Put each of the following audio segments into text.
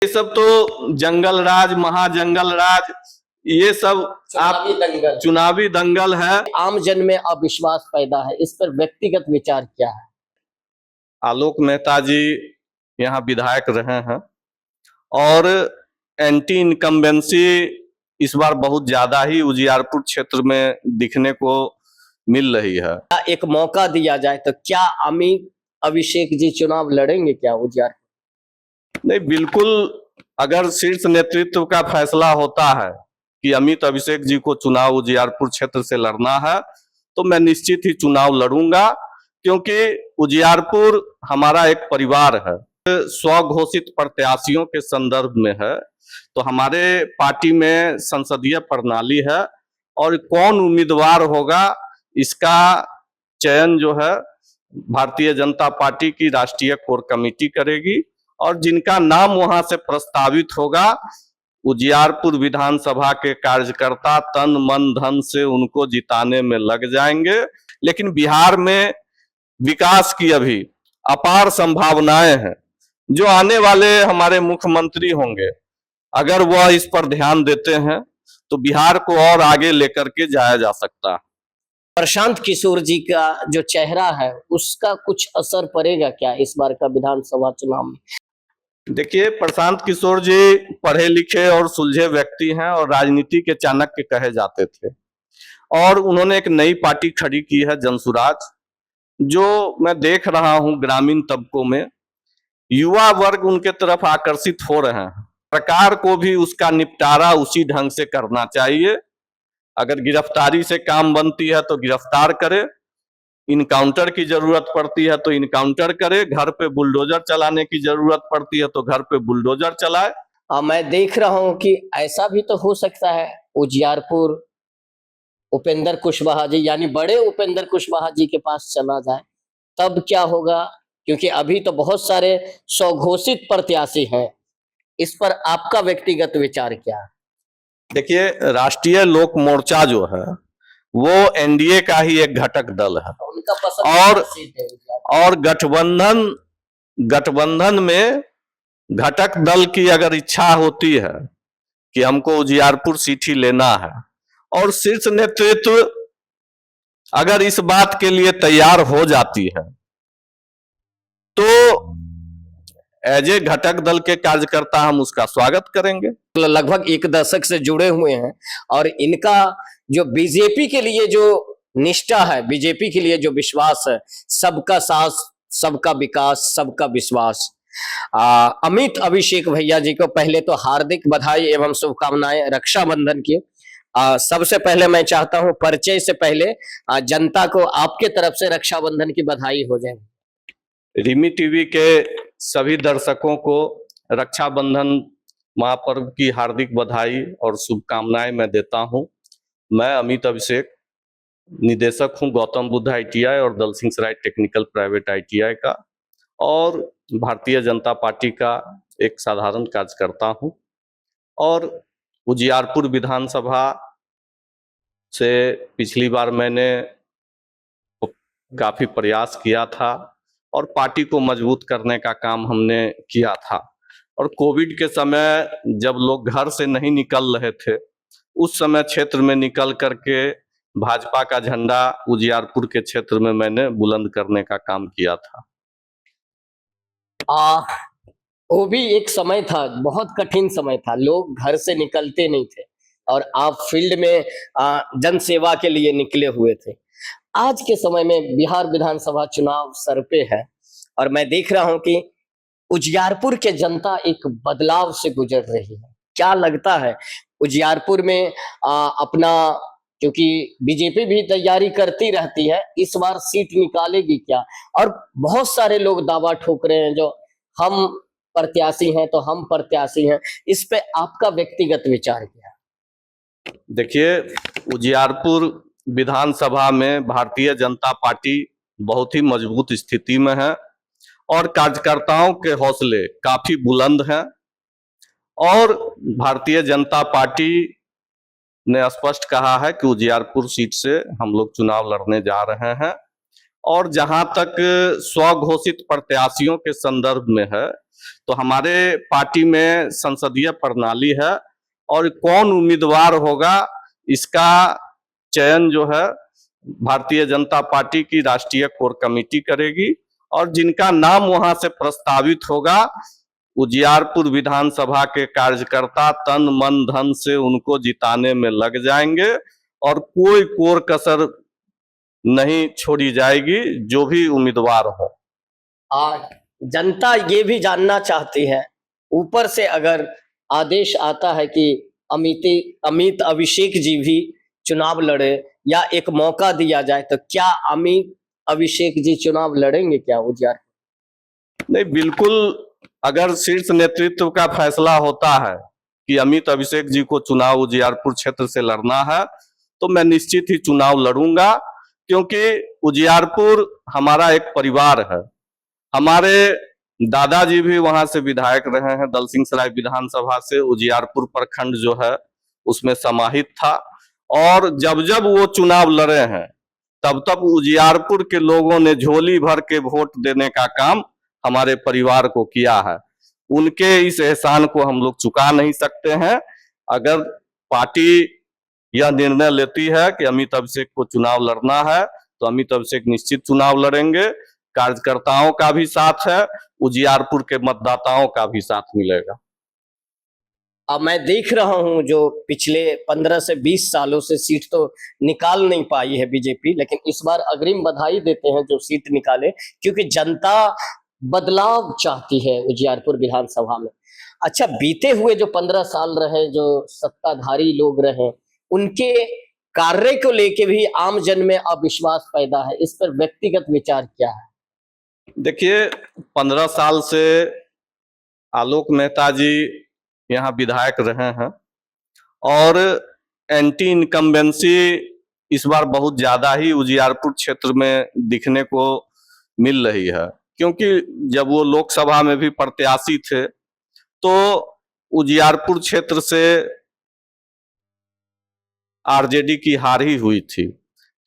ये सब तो जंगल राज, महाजंगल राज, ये सब चुनावी दंगल है। आम जन में अविश्वास पैदा है, इस पर व्यक्तिगत विचार क्या है? आलोक मेहता जी यहाँ विधायक रहे हैं और एंटी इनकम्बेंसी इस बार बहुत ज्यादा ही उजियारपुर क्षेत्र में दिखने को मिल रही है। एक मौका दिया जाए तो क्या अमित अभिषेक जी चुनाव लड़ेंगे क्या उजियारपुर? नहीं, बिल्कुल। अगर शीर्ष नेतृत्व का फैसला होता है कि अमित अभिषेक जी को चुनाव उजियारपुर क्षेत्र से लड़ना है तो मैं निश्चित ही चुनाव लड़ूंगा, क्योंकि उजियारपुर हमारा एक परिवार है। स्वघोषित प्रत्याशियों के संदर्भ में है तो हमारे पार्टी में संसदीय प्रणाली है और कौन उम्मीदवार होगा इसका चयन जो है भारतीय जनता पार्टी की राष्ट्रीय कोर कमेटी करेगी और जिनका नाम वहां से प्रस्तावित होगा उजियारपुर विधानसभा के कार्यकर्ता तन मन धन से उनको जिताने में लग जाएंगे। लेकिन बिहार में विकास की अभी अपार संभावनाएं हैं। जो आने वाले हमारे मुख्यमंत्री होंगे, अगर वह इस पर ध्यान देते हैं तो बिहार को और आगे लेकर के जाया जा सकता है। प्रशांत किशोर जी का जो चेहरा है उसका कुछ असर पड़ेगा क्या इस बार का विधानसभा चुनाव में? देखिए, प्रशांत किशोर जी पढ़े लिखे और सुलझे व्यक्ति हैं और राजनीति के चाणक्य कहे जाते थे और उन्होंने एक नई पार्टी खड़ी की है जनसुराज, जो मैं देख रहा हूं ग्रामीण तबकों में युवा वर्ग उनके तरफ आकर्षित हो रहे हैं। सरकार को भी उसका निपटारा उसी ढंग से करना चाहिए। अगर गिरफ्तारी से काम बनती है तो गिरफ्तार करे, इनकाउंटर की जरूरत पड़ती है तो इनकाउंटर करे, घर पे बुलडोजर चलाने की जरूरत पड़ती है तो घर पे बुलडोजर चलाए। मैं देख रहा हूं कि ऐसा भी तो हो सकता है उजियारपुर उपेंद्र कुशवाहा जी यानी बड़े उपेंद्र कुशवाहा जी के पास चला जाए, तब क्या होगा? क्योंकि अभी तो बहुत सारे स्वघोषित प्रत्याशी हैं, इस पर आपका व्यक्तिगत विचार क्या है? देखिए, राष्ट्रीय लोक मोर्चा जो है वो एनडीए का ही एक घटक दल है और गठबंधन में घटक दल की अगर इच्छा होती है कि हमको उजियारपुर सीट ही लेना है और शीर्ष नेतृत्व अगर इस बात के लिए तैयार हो जाती है तो एज ए घटक दल के कार्यकर्ता हम उसका स्वागत करेंगे। लगभग एक दशक से जुड़े हुए हैं और इनका जो बीजेपी के लिए जो निष्ठा है, बीजेपी के लिए जो विश्वास है, सबका साथ, सबका विकास, सबका विश्वास। अमित अभिषेक भैया जी को पहले तो हार्दिक बधाई एवं शुभकामनाएं रक्षाबंधन की। सबसे पहले मैं चाहता हूं परिचय से पहले जनता को आपके तरफ से रक्षाबंधन की बधाई हो जाए। रिमी टीवी के सभी दर्शकों को रक्षाबंधन महापर्व की हार्दिक बधाई और शुभकामनाएं मैं देता हूं। मैं अमित अभिषेक निदेशक हूं गौतम बुद्ध आईटीआई और दल सिंह सराय टेक्निकल प्राइवेट आईटीआई का और भारतीय जनता पार्टी का एक साधारण कार्यकर्ता हूं और उजियारपुर विधानसभा से पिछली बार मैंने काफी प्रयास किया था और पार्टी को मजबूत करने का काम हमने किया था और कोविड के समय जब लोग घर से नहीं निकल रहे थे उस समय क्षेत्र में निकल करके भाजपा का झंडा उजियारपुर के क्षेत्र में मैंने बुलंद करने का काम किया था। वो भी एक समय था, बहुत कठिन समय था, लोग घर से निकलते नहीं थे और आप फील्ड में जन सेवा के लिए निकले हुए थे। आज के समय में बिहार विधानसभा चुनाव सर पे है और मैं देख रहा हूं कि उजियारपुर के जनता एक बदलाव से गुजर रही है। क्या लगता है उजियारपुर में अपना, क्योंकि बीजेपी भी तैयारी करती रहती है, इस बार सीट निकालेगी क्या? और बहुत सारे लोग दावा ठोक रहे हैं जो हम प्रत्याशी हैं तो हम प्रत्याशी हैं, इस पे आपका व्यक्तिगत विचार क्या है? देखिए, उजियारपुर विधानसभा में भारतीय जनता पार्टी बहुत ही मजबूत स्थिति में है और कार्यकर्ताओं के हौसले काफी बुलंद हैं और भारतीय जनता पार्टी ने स्पष्ट कहा है कि उजियारपुर सीट से हम लोग चुनाव लड़ने जा रहे हैं और जहां तक स्वघोषित प्रत्याशियों के संदर्भ में है तो हमारे पार्टी में संसदीय प्रणाली है और कौन उम्मीदवार होगा इसका चयन जो है भारतीय जनता पार्टी की राष्ट्रीय कोर कमेटी करेगी और जिनका नाम वहां से प्रस्तावित होगा उजियारपुर विधानसभा के कार्यकर्ता तन मन धन से उनको जिताने में लग जाएंगे और कोई कोर कसर नहीं छोड़ी जाएगी, जो भी उम्मीदवार हो। जनता ये भी जानना चाहती है, ऊपर से अगर आदेश आता है कि अमित अभिषेक जी भी चुनाव लड़े या एक मौका दिया जाए, तो क्या अमित अभिषेक जी चुनाव लड़ेंगे क्या उजियारपुर? नहीं, बिल्कुल। अगर शीर्ष नेतृत्व का फैसला होता है कि अमित अभिषेक जी को चुनाव उजियारपुर क्षेत्र से लड़ना है तो मैं निश्चित ही चुनाव लड़ूंगा, क्योंकि उजियारपुर हमारा एक परिवार है। हमारे दादाजी भी वहां से विधायक रहे हैं, दलसिंहसराय विधानसभा से उजियारपुर प्रखंड जो है उसमें समाहित था और जब जब वो चुनाव लड़े हैं तब तब उजियारपुर के लोगों ने झोली भर के वोट देने का काम हमारे परिवार को किया है। उनके इस एहसान को हम लोग चुका नहीं सकते हैं। अगर पार्टी यह निर्णय लेती है कि अमित अभिषेक को चुनाव लड़ना है तो अमित अभिषेक निश्चित चुनाव लड़ेंगे। कार्यकर्ताओं का भी साथ है, उजियारपुर के मतदाताओं का भी साथ मिलेगा। अब मैं देख रहा हूं जो पिछले 15 से 20 सालों से सीट तो निकाल नहीं पाई है बीजेपी, लेकिन इस बार अग्रिम बधाई देते हैं जो सीट निकाले, क्योंकि जनता बदलाव चाहती है उजियारपुर विधानसभा में। अच्छा, बीते हुए जो 15 साल रहे, जो सत्ताधारी लोग रहे, उनके कार्य को लेके भी आम जन में अविश्वास पैदा है, इस पर व्यक्तिगत विचार क्या है? देखिए, 15 साल से आलोक मेहता जी यहाँ विधायक रहे हैं और एंटी इनकम्बेंसी इस बार बहुत ज्यादा ही उजियारपुर क्षेत्र में दिखने को मिल रही है, क्योंकि जब वो लोकसभा में भी प्रत्याशी थे तो उजियारपुर क्षेत्र से आरजेडी की हार ही हुई थी।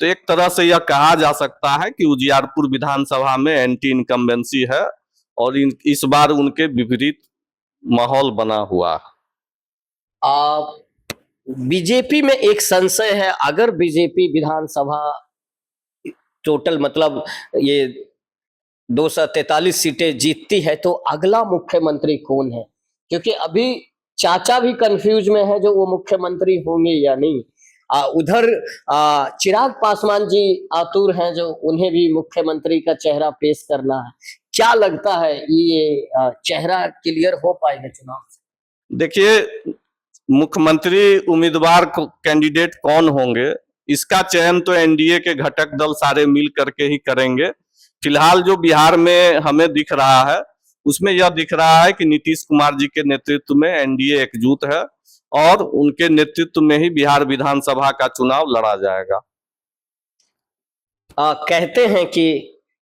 तो एक तरह से यह कहा जा सकता है कि उजियारपुर विधानसभा में एंटी इनकम्बेंसी है और इस बार उनके विपरीत माहौल बना हुआ। बीजेपी में एक संशय है, अगर बीजेपी विधानसभा टोटल मतलब ये 243 सीटें जीतती है तो अगला मुख्यमंत्री कौन है? क्योंकि अभी चाचा भी कंफ्यूज में है जो वो मुख्यमंत्री होंगे या नहीं। उधर चिराग पासवान जी आतुर हैं जो उन्हें भी मुख्यमंत्री का चेहरा पेश करना है। क्या लगता है ये चेहरा क्लियर हो पाएगा चुनाव से? देखिए, मुख्यमंत्री उम्मीदवार कैंडिडेट कौन होंगे इसका चयन तो एनडीए के घटक दल सारे मिल करके ही करेंगे। फिलहाल जो बिहार में हमें दिख रहा है उसमें यह दिख रहा है कि नीतीश कुमार जी के नेतृत्व में एनडीए एकजुट है और उनके नेतृत्व में ही बिहार विधानसभा का चुनाव लड़ा जाएगा। कहते हैं कि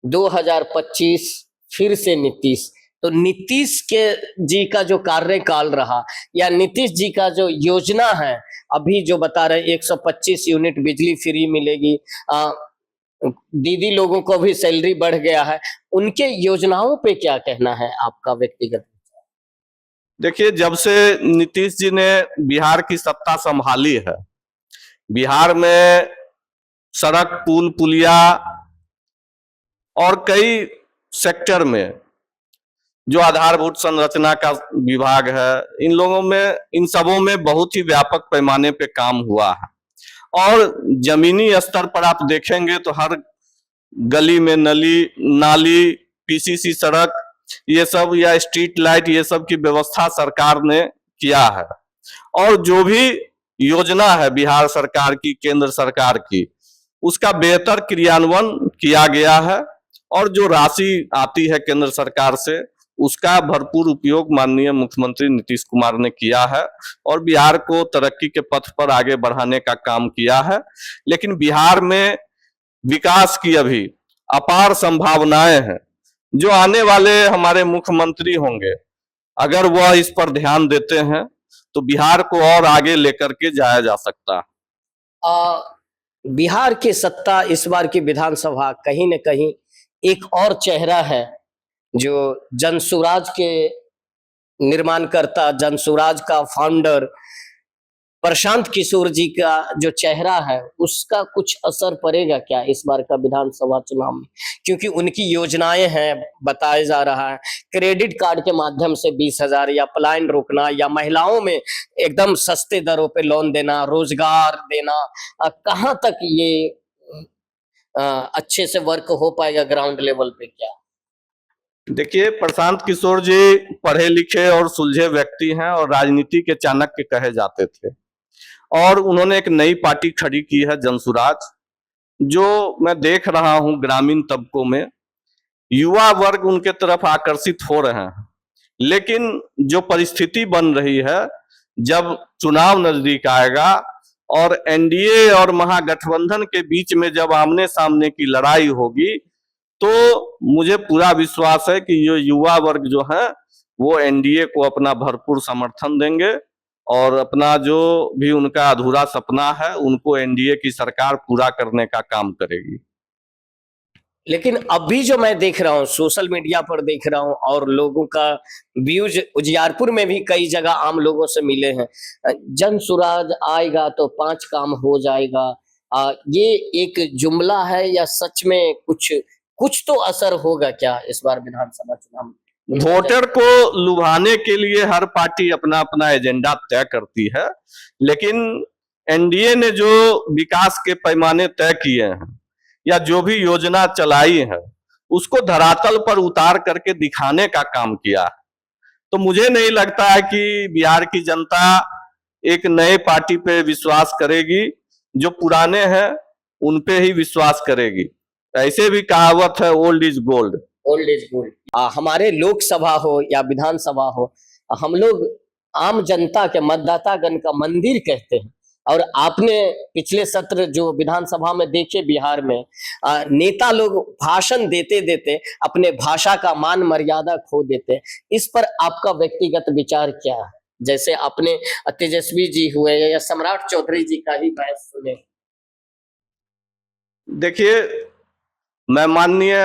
2025 फिर से नीतीश, तो नीतीश के जी का जो कार्यकाल रहा या नीतीश जी का जो योजना है, अभी जो बता रहे 125 यूनिट बिजली फ्री मिलेगी, दीदी लोगों को भी सैलरी बढ़ गया है, उनके योजनाओं पे क्या कहना है आपका व्यक्तिगत? देखिए, जब से नीतीश जी ने बिहार की सत्ता संभाली है, बिहार में सड़क, पुल, पुलिया और कई सेक्टर में जो आधारभूत संरचना का विभाग है, इन सबों में बहुत ही व्यापक पैमाने पे काम हुआ है। और जमीनी स्तर पर आप देखेंगे तो हर गली में नाली, पीसीसी सड़क, ये सब या स्ट्रीट लाइट, ये सब की व्यवस्था सरकार ने किया है। और जो भी योजना है बिहार सरकार की, केंद्र सरकार की, उसका बेहतर क्रियान्वयन किया गया है और जो राशि आती है केंद्र सरकार से उसका भरपूर उपयोग माननीय मुख्यमंत्री नीतीश कुमार ने किया है और बिहार को तरक्की के पथ पर आगे बढ़ाने का काम किया है। लेकिन बिहार में विकास की अभी अपार संभावनाएं हैं। जो आने वाले हमारे मुख्यमंत्री होंगे, अगर वह इस पर ध्यान देते हैं तो बिहार को और आगे लेकर के जाया जा सकता है। बिहार की सत्ता, इस बार की विधानसभा कहीं न कहीं एक और चेहरा है जो जनसुराज के निर्माणकर्ता, जनसुराज का फाउंडर प्रशांत किशोर जी का जो चेहरा है उसका कुछ असर पड़ेगा क्या इस बार का विधानसभा चुनाव में? क्योंकि उनकी योजनाएं हैं, बताया जा रहा है क्रेडिट कार्ड के माध्यम से 20,000 या पलायन रोकना या महिलाओं में एकदम सस्ते दरों पे लोन देना, रोजगार देना, कहाँ तक ये अच्छे से वर्क हो पाएगा ग्राउंड लेवल पे क्या? देखिए, प्रशांत किशोर जी पढ़े लिखे और सुलझे व्यक्ति हैं और राजनीति के चाणक्य कहे जाते थे, और उन्होंने एक नई पार्टी खड़ी की है जनसुराज, जो मैं देख रहा हूं ग्रामीण तबकों में युवा वर्ग उनके तरफ आकर्षित हो रहे हैं। लेकिन जो परिस्थिति बन रही है, जब चुनाव नजदीक आएगा और एनडीए और महागठबंधन के बीच में जब आमने सामने की लड़ाई होगी, तो मुझे पूरा विश्वास है कि ये युवा वर्ग जो है वो एनडीए को अपना भरपूर समर्थन देंगे और अपना जो भी उनका अधूरा सपना है उनको एनडीए की सरकार पूरा करने का काम करेगी। लेकिन अभी जो मैं देख रहा हूँ सोशल मीडिया पर देख रहा हूँ और लोगों का व्यूज उजियारपुर में भी कई जगह आम लोगों से मिले हैं, जन सुराज आएगा तो 5 काम हो जाएगा, ये एक जुमला है या सच में कुछ तो असर होगा क्या इस बार विधानसभा चुनाव में? वोटर को लुभाने के लिए हर पार्टी अपना अपना एजेंडा तय करती है, लेकिन एनडीए ने जो विकास के पैमाने तय किए हैं या जो भी योजना चलाई है उसको धरातल पर उतार करके दिखाने का काम किया है। तो मुझे नहीं लगता है कि बिहार की जनता एक नए पार्टी पे विश्वास करेगी, जो पुराने हैं उन पे ही विश्वास करेगी। ऐसे भी कहावत है, old is gold. Old is gold. हमारे लोकसभा हो या विधानसभा हो, हम लोग आम जनता के मतदातागण का मंदिर कहते हैं, और आपने पिछले सत्र जो विधानसभा में देखे बिहार में, नेता लोग भाषण देते देते अपने भाषा का मान मर्यादा खो देते। इस पर आपका व्यक्तिगत विचार क्या है? जैसे आपने तेजस्वी जी हुए या सम्राट चौधरी जी का ही बहस सुने। देखिए, मैं माननीय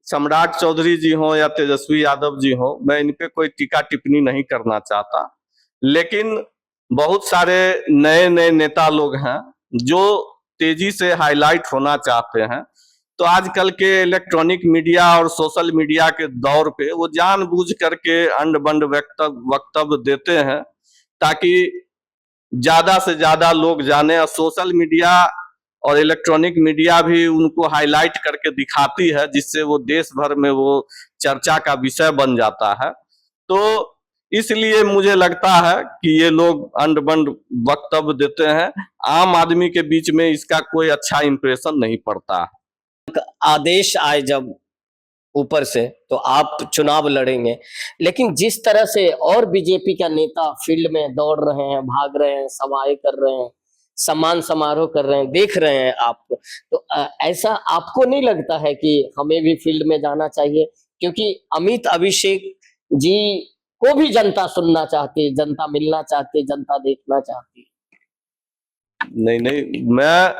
सम्राट चौधरी जी हो या तेजस्वी यादव जी हो, मैं इन पे कोई टीका टिप्पणी नहीं करना चाहता, लेकिन बहुत सारे नए नए नेता लोग हैं जो तेजी से हाईलाइट होना चाहते हैं। तो आजकल के इलेक्ट्रॉनिक मीडिया और सोशल मीडिया के दौर पे वो जानबूझ करके अंड बंड वक्तव्य देते हैं ताकि ज्यादा से ज्यादा लोग जाने, और सोशल मीडिया और इलेक्ट्रॉनिक मीडिया भी उनको हाईलाइट करके दिखाती है, जिससे वो देश भर में वो चर्चा का विषय बन जाता है। तो इसलिए मुझे लगता है कि ये लोग अंड बंड वक्तव्य देते हैं, आम आदमी के बीच में इसका कोई अच्छा इंप्रेशन नहीं पड़ता। आदेश आए जब ऊपर से तो आप चुनाव लड़ेंगे, लेकिन जिस तरह से और बीजेपी का नेता फील्ड में दौड़ रहे हैं, भाग रहे हैं, सभाएं कर रहे हैं, सम्मान समारोह कर रहे हैं, देख रहे हैं आप, तो ऐसा आपको नहीं लगता है कि हमें भी फील्ड में जाना चाहिए? क्योंकि अमित अभिषेक जी को भी जनता सुनना चाहती है, जनता मिलना चाहती है, जनता देखना चाहती है। नहीं, मैं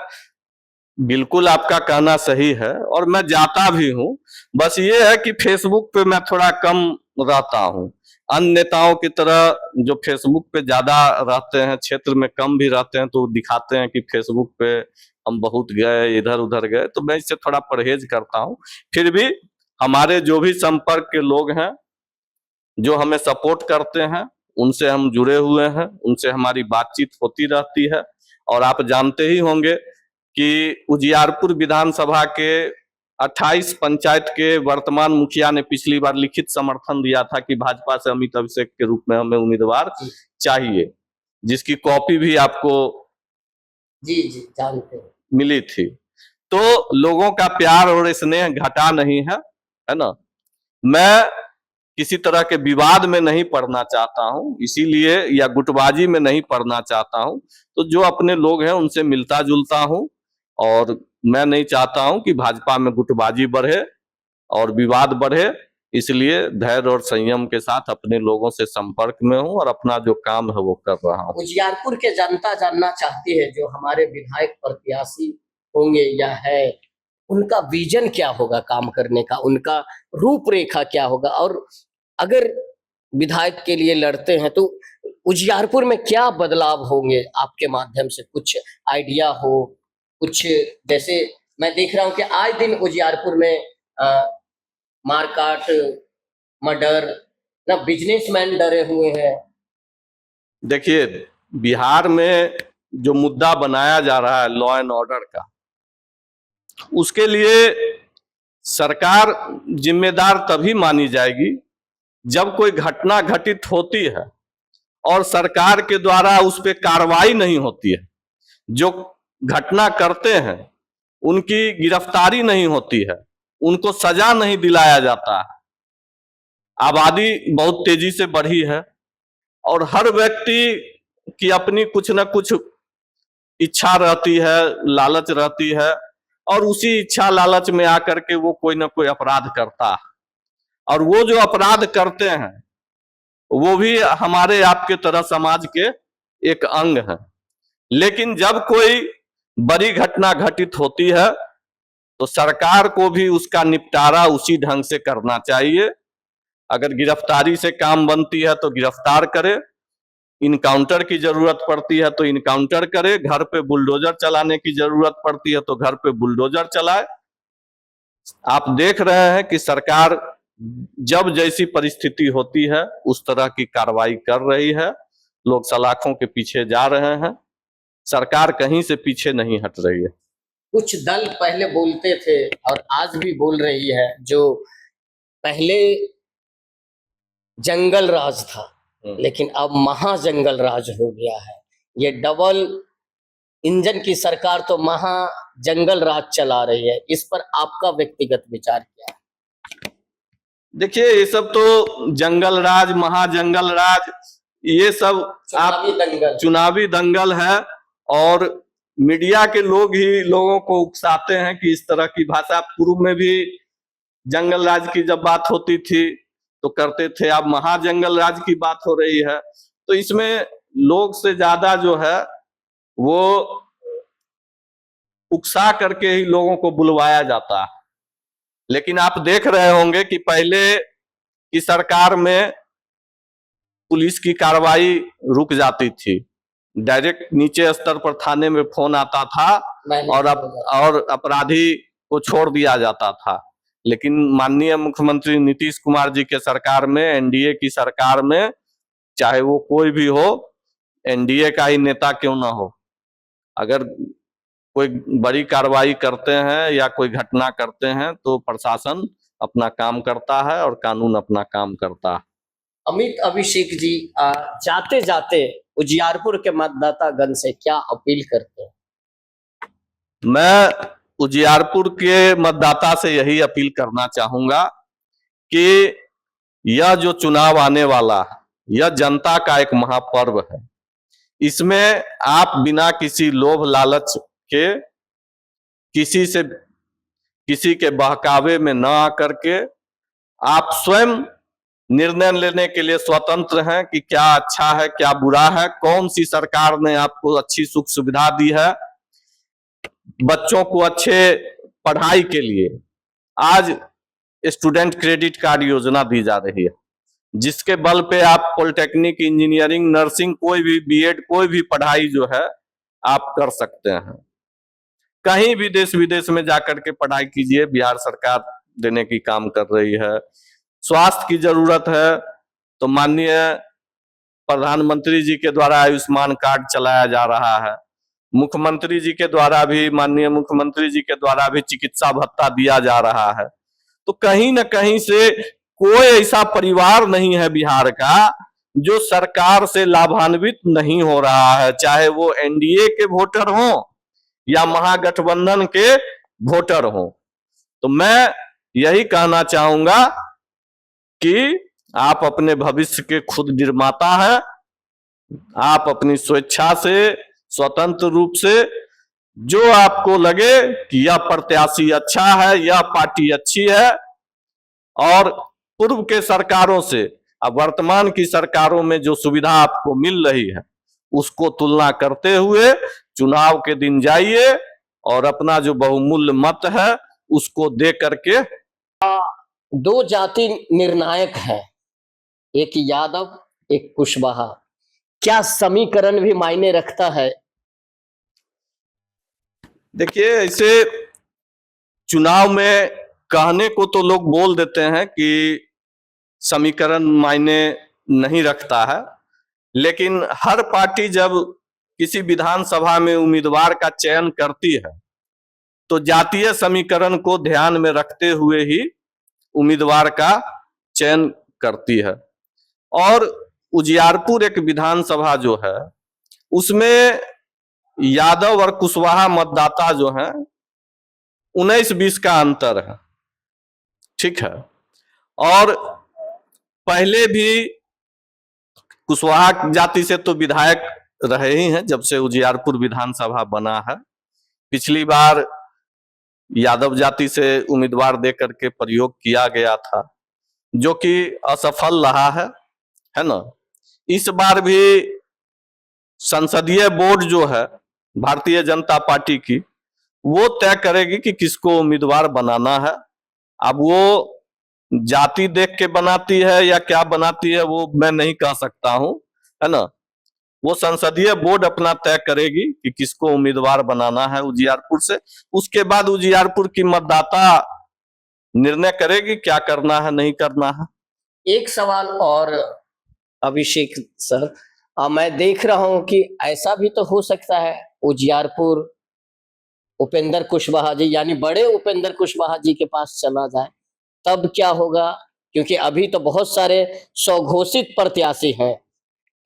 बिल्कुल आपका कहना सही है और मैं जाता भी हूँ। बस ये है कि फेसबुक पे मैं थोड़ा कम रहता हूँ। अन्य नेताओं की तरह जो फेसबुक पे ज्यादा रहते हैं, क्षेत्र में कम भी रहते हैं, तो दिखाते हैं कि फेसबुक पे हम बहुत गए, इधर उधर गए, तो मैं इससे थोड़ा परहेज करता हूँ। फिर भी हमारे जो भी संपर्क के लोग हैं जो हमें सपोर्ट करते हैं, उनसे हम जुड़े हुए हैं, उनसे हमारी बातचीत होती रहती है। और आप जानते ही होंगे कि उजियारपुर विधानसभा के 28 पंचायत के वर्तमान मुखिया ने पिछली बार लिखित समर्थन दिया था कि भाजपा से अमित अभिषेक के रूप में हमें उम्मीदवार चाहिए, जिसकी कॉपी भी आपको जी जानते हैं मिली थी। तो लोगों का प्यार और स्नेह घटा नहीं है ना। मैं किसी तरह के विवाद में नहीं पड़ना चाहता हूं, इसीलिए, या गुटबाजी में नहीं पड़ना चाहता हूं। तो जो अपने लोग हैं उनसे मिलता जुलता हूं, और मैं नहीं चाहता हूं कि भाजपा में गुटबाजी बढ़े और विवाद बढ़े। इसलिए धैर्य और संयम के साथ अपने लोगों से संपर्क में हूं और अपना जो काम है वो कर रहा हूं। उजियारपुर के जनता जानना चाहती है, जो हमारे विधायक प्रत्याशी होंगे या है, उनका विजन क्या होगा काम करने का, उनका रूपरेखा क्या होगा, और अगर विधायक के लिए लड़ते हैं, तो उजियारपुर में क्या बदलाव होंगे आपके माध्यम से? कुछ आइडिया हो, कुछ जैसे मैं देख रहा हूं कि आए दिन उजियारपुर में मारकाट, मर्डर, ना बिजनेसमैन डरे हुए हैं। देखिए, बिहार में जो मुद्दा बनाया जा रहा है लॉ एंड ऑर्डर का, उसके लिए सरकार जिम्मेदार तभी मानी जाएगी जब कोई घटना घटित होती है और सरकार के द्वारा उस पर कार्रवाई नहीं होती है। जो घटना करते हैं उनकी गिरफ्तारी नहीं होती है, उनको सजा नहीं दिलाया जाता है। आबादी बहुत तेजी से बढ़ी है और हर व्यक्ति की अपनी कुछ न कुछ इच्छा रहती है, लालच रहती है, और उसी इच्छा लालच में आकर के वो कोई ना कोई अपराध करता है। और वो जो अपराध करते हैं वो भी हमारे आपके तरह समाज के एक अंग है। लेकिन जब कोई बड़ी घटना घटित होती है तो सरकार को भी उसका निपटारा उसी ढंग से करना चाहिए। अगर गिरफ्तारी से काम बनती है तो गिरफ्तार करे, इनकाउंटर की जरूरत पड़ती है तो इनकाउंटर करे, घर पे बुलडोजर चलाने की जरूरत पड़ती है तो घर पे बुलडोजर चलाए। आप देख रहे हैं कि सरकार जब जैसी परिस्थिति होती है उस तरह की कार्रवाई कर रही है। लोग सलाखों के पीछे जा रहे हैं, सरकार कहीं से पीछे नहीं हट रही है। कुछ दल पहले बोलते थे और आज भी बोल रही है, जो पहले जंगल राज था लेकिन अब महाजंगल राज हो गया है। ये डबल इंजन की सरकार तो महाजंगल राज चला रही है। इस पर आपका व्यक्तिगत विचार क्या है? देखिए, ये सब तो जंगल राज, महाजंगल राज, ये सब चुनावी दंगल है और मीडिया के लोग ही लोगों को उकसाते हैं कि इस तरह की भाषा। पूर्व में भी जंगल राज की जब बात होती थी तो करते थे, अब महाजंगल राज की बात हो रही है। तो इसमें लोग से ज्यादा जो है वो उकसा करके ही लोगों को बुलवाया जाता है। लेकिन आप देख रहे होंगे कि पहले की सरकार में पुलिस की कार्रवाई रुक जाती थी, डायरेक्ट नीचे स्तर पर थाने में फोन आता था और अपराधी को छोड़ दिया जाता था। लेकिन माननीय मुख्यमंत्री नीतीश कुमार जी के सरकार में, एनडीए की सरकार में, चाहे वो कोई भी हो, एनडीए का ही नेता क्यों ना हो, अगर कोई बड़ी कार्रवाई करते हैं या कोई घटना करते हैं तो प्रशासन अपना काम करता है और कानून अपना काम करता है। अमित अभिषेक जी, जाते जाते उजियारपुर के मतदातागण से क्या अपील करते हैं? मैं उजियारपुर के मतदाता से यही अपील करना चाहूंगा कि यह जो चुनाव आने वाला है यह जनता का एक महापर्व है। इसमें आप बिना किसी लोभ लालच के, किसी के बहकावे में न आकर के, आप स्वयं निर्णय लेने के लिए स्वतंत्र हैं कि क्या अच्छा है क्या बुरा है, कौन सी सरकार ने आपको अच्छी सुख सुविधा दी है। बच्चों को अच्छे पढ़ाई के लिए आज स्टूडेंट क्रेडिट कार्ड योजना दी जा रही है, जिसके बल पे आप पॉलिटेक्निक, इंजीनियरिंग, नर्सिंग, कोई भी बीएड, कोई भी पढ़ाई जो है आप कर सकते हैं। कहीं भी देश विदेश में जाकर के पढ़ाई कीजिए, बिहार सरकार देने की काम कर रही है। स्वास्थ्य की जरूरत है तो माननीय प्रधानमंत्री जी के द्वारा आयुष्मान कार्ड चलाया जा रहा है। मुख्यमंत्री जी के द्वारा भी, माननीय मुख्यमंत्री जी के द्वारा भी चिकित्सा भत्ता दिया जा रहा है। तो कहीं न कहीं से कोई ऐसा परिवार नहीं है बिहार का जो सरकार से लाभान्वित नहीं हो रहा है, चाहे वो एनडीए के वोटर हो या महागठबंधन के वोटर हो। तो मैं यही कहना चाहूंगा कि आप अपने भविष्य के खुद निर्माता हैं। आप अपनी स्वेच्छा से, स्वतंत्र रूप से, जो आपको लगे कि यह प्रत्याशी अच्छा है, यह पार्टी अच्छी है, और पूर्व के सरकारों से अब वर्तमान की सरकारों में जो सुविधा आपको मिल रही है उसको तुलना करते हुए चुनाव के दिन जाइए और अपना जो बहुमूल्य मत है उसको दे करके। दो जाति निर्णायक है, एक यादव, एक कुशवाहा, क्या समीकरण भी मायने रखता है? देखिए, ऐसे चुनाव में कहने को तो लोग बोल देते हैं कि समीकरण मायने नहीं रखता है, लेकिन हर पार्टी जब किसी विधानसभा में उम्मीदवार का चयन करती है तो जातीय समीकरण को ध्यान में रखते हुए ही उम्मीदवार का चयन करती है। और उजियारपुर एक विधानसभा जो है उसमें यादव और कुशवाहा मतदाता जो हैं 19-20 का अंतर है, ठीक है। और पहले भी कुशवाहा जाति से तो विधायक रहे ही हैं जब से उजियारपुर विधानसभा बना है। पिछली बार यादव जाति से उम्मीदवार दे करके प्रयोग किया गया था जो कि असफल रहा है ना। इस बार भी संसदीय बोर्ड जो है भारतीय जनता पार्टी की, वो तय करेगी कि किसको उम्मीदवार बनाना है। अब वो जाति देख के बनाती है या क्या बनाती है वो मैं नहीं कह सकता हूं, है ना। वो संसदीय बोर्ड अपना तय करेगी कि किसको उम्मीदवार बनाना है उजियारपुर से। उसके बाद उजियारपुर की मतदाता निर्णय करेगी क्या करना है नहीं करना है। एक सवाल और अभिषेक सर, मैं देख रहा हूं कि ऐसा भी तो हो सकता है उजियारपुर उपेंद्र कुशवाहा जी यानी बड़े उपेंद्र कुशवाहा जी के पास चला जाए, तब क्या होगा? क्योंकि अभी तो बहुत सारे स्वघोषित प्रत्याशी हैं,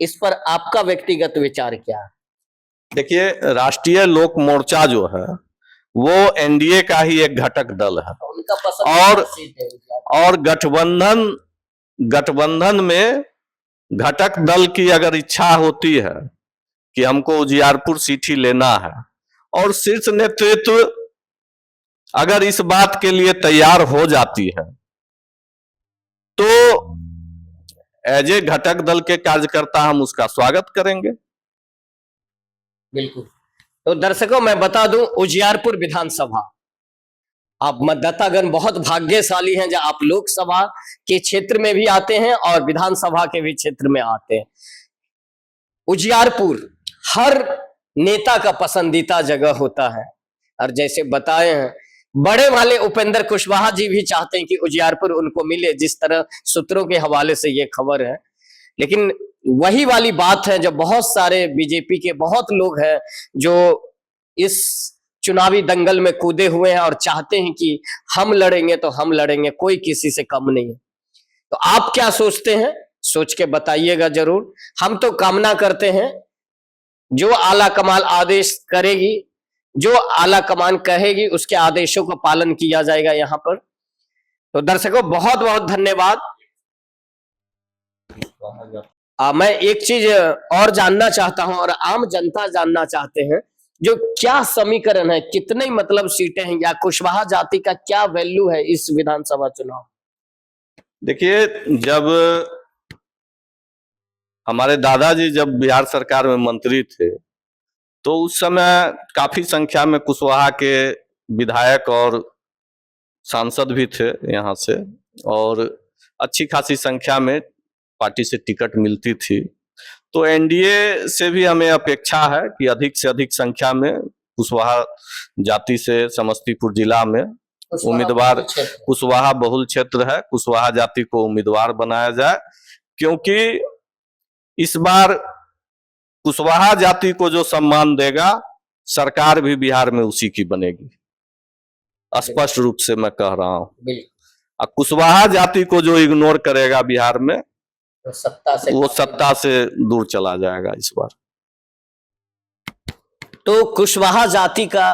इस पर आपका व्यक्तिगत विचार क्या है? देखिए, राष्ट्रीय लोक मोर्चा जो है वो एनडीए का ही एक घटक दल है। उनका पसंदीदा सीट है और गठबंधन में घटक दल की अगर इच्छा होती है कि हमको उजियारपुर सीट ही लेना है और शीर्ष नेतृत्व अगर इस बात के लिए तैयार हो जाती है तो एज ए घटक दल के कार्यकर्ता हम उसका स्वागत करेंगे। बिल्कुल। तो दर्शकों मैं बता दूं, उजियारपुर विधानसभा, आप मतदातागण बहुत भाग्यशाली हैं जब आप लोकसभा के क्षेत्र में भी आते हैं और विधानसभा के भी क्षेत्र में आते हैं। उजियारपुर हर नेता का पसंदीदा जगह होता है और जैसे बताए हैं बड़े वाले उपेंद्र कुशवाहा जी भी चाहते हैं कि उजियारपुर उनको मिले, जिस तरह सूत्रों के हवाले से ये खबर है। लेकिन वही वाली बात है, जब बहुत सारे बीजेपी के बहुत लोग हैं जो इस चुनावी दंगल में कूदे हुए हैं और चाहते हैं कि हम लड़ेंगे तो हम लड़ेंगे, कोई किसी से कम नहीं है। तो आप क्या सोचते हैं, सोच के बताइएगा जरूर। हम तो कामना करते हैं जो आला कमान आदेश करेगी, जो आला कमान कहेगी, उसके आदेशों का पालन किया जाएगा यहाँ पर। तो दर्शकों बहुत बहुत धन्यवाद। मैं एक चीज और जानना चाहता हूं और आम जनता जानना चाहते हैं, जो क्या समीकरण है, कितने मतलब सीटें हैं या कुशवाहा जाति का क्या वैल्यू है इस विधानसभा चुनाव? देखिए, जब हमारे दादाजी जब बिहार सरकार में मंत्री थे तो उस समय काफी संख्या में कुशवाहा के विधायक और सांसद भी थे यहाँ से, और अच्छी खासी संख्या में पार्टी से टिकट मिलती थी। तो एनडीए से भी हमें अपेक्षा है कि अधिक से अधिक संख्या में कुशवाहा जाति से समस्तीपुर जिला में उम्मीदवार, कुशवाहा बहुल क्षेत्र है, कुशवाहा जाति को उम्मीदवार बनाया जाए। क्योंकि इस बार कुशवाहा जाति को जो सम्मान देगा सरकार भी बिहार में उसी की बनेगी, स्पष्ट रूप से मैं कह रहा हूं। कुशवाहा जाति को जो इग्नोर करेगा बिहार में वो सत्ता से दूर चला जाएगा इस बार। तो कुशवाहा जाति का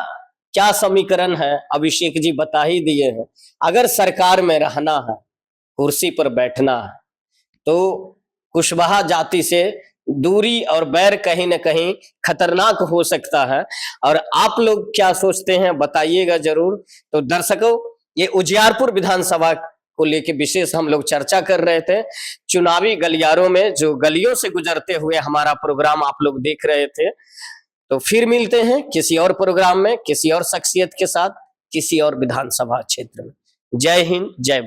क्या समीकरण है, अभिषेक जी बता ही दिए हैं। अगर सरकार में रहना है, कुर्सी पर बैठना है, तो कुशवाहा जाति से दूरी और बैर कहीं ना कहीं खतरनाक हो सकता है। और आप लोग क्या सोचते हैं बताइएगा जरूर। तो दर्शकों, ये उजियारपुर विधानसभा को लेके विशेष हम लोग चर्चा कर रहे थे। चुनावी गलियारों में जो गलियों से गुजरते हुए हमारा प्रोग्राम आप लोग देख रहे थे। तो फिर मिलते हैं किसी और प्रोग्राम में, किसी और शख्सियत के साथ, किसी और विधानसभा क्षेत्र में। जय हिंद, जय भारत।